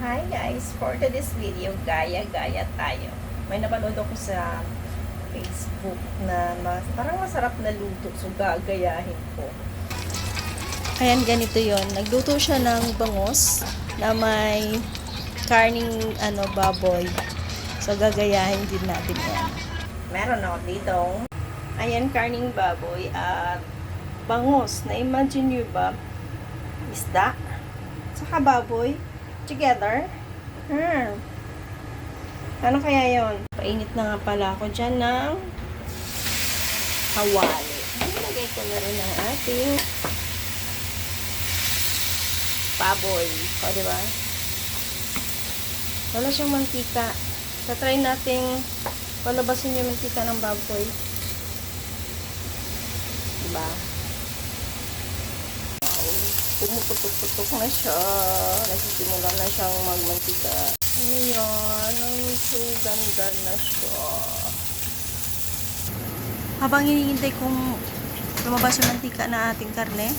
Hi guys! For today's video, gaya-gaya tayo. May napanood ako sa Facebook na parang masarap na luto. So, gagayahin ko. Ayan, ganito yon. Nagluto siya ng bangus na may karning baboy. So, gagayahin din natin yan. Meron ako dito. Ayan, karning baboy at bangus. Na-imagine nyo ba? Isda. Saka baboy. Together. Ano kaya yon? Painit na nga pala ako dyan ng kawali. Nilagay ko na rin ang ating baboy. O, diba? Wala siyang mantika. Tatry nating palabasin yung mantika ng baboy. Diba? Pumuputok-putok na siya. Nagsisimula na siyang magmantika. Ayan. So ganda na siya. Habang hinihintay kong lumabas yung mantika na ating karne,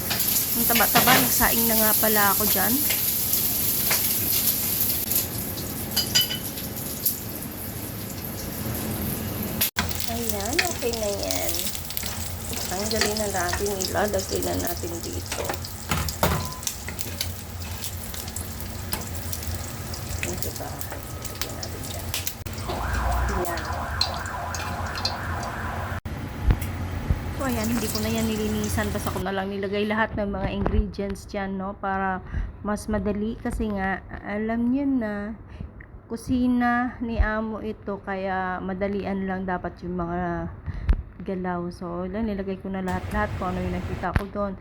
yung taba-taba, nagsaing na nga pala ako dyan. Ayan, okay na yan. Tanggalin na natin, ilalagay na natin dito. Diba? Lagyan natin dyan. Ayan. So, ayan, hindi ko na yan nilinisan. Basta ko na lang nilagay lahat ng mga ingredients dyan, no? Para mas madali. Kasi nga, alam nyo na, kusina ni amo ito. Kaya, madalian lang dapat yung mga galaw. So, lang, nilagay ko na lahat-lahat kung ano yung nakita ko doon.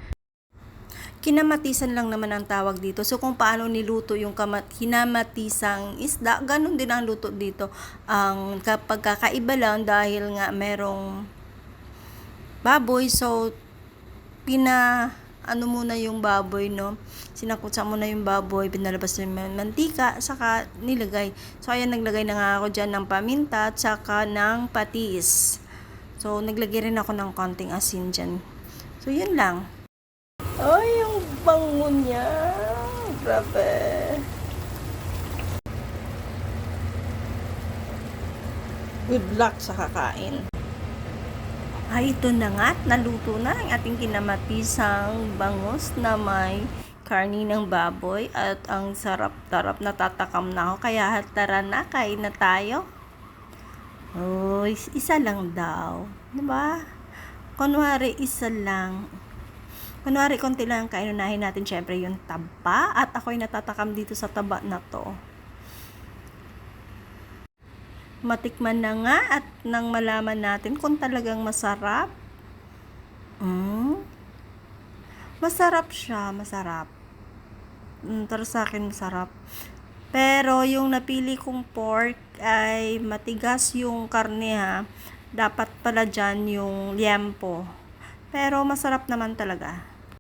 Kinamatisan lang naman ang tawag dito. So, kung paano niluto yung kinamatisang isda, ganun din ang luto dito. Ang pagkakaiba lang dahil nga merong baboy. So, muna yung baboy, no? Sinakutsa mo na yung baboy, pinalabas yung mantika, saka nilagay. So, ayan, naglagay na nga ako dyan ng paminta, at saka ng patis. So, naglagay rin ako ng konting asin dyan. So, yun lang. Ay, yung bango niya. Grabe. Good luck sa kakain. Ay, ito na nga. Naluto na ang ating kinamatisang bangus na may karni ng baboy. At ang sarap-tarap, natatakam na ako. Kaya tara na, kain na tayo. Oh, isa lang daw. Diba? Kunwari, isa lang. Kunwari, konti lang kainunahin natin syempre yung taba. At ako'y natatakam dito sa taba na to. Matikman na nga at nang malaman natin kung talagang masarap. Masarap siya, masarap. Para sa akin, masarap. Pero yung napili kong pork ay matigas yung karne ha. Dapat pala dyan yung liempo. Pero masarap naman talaga.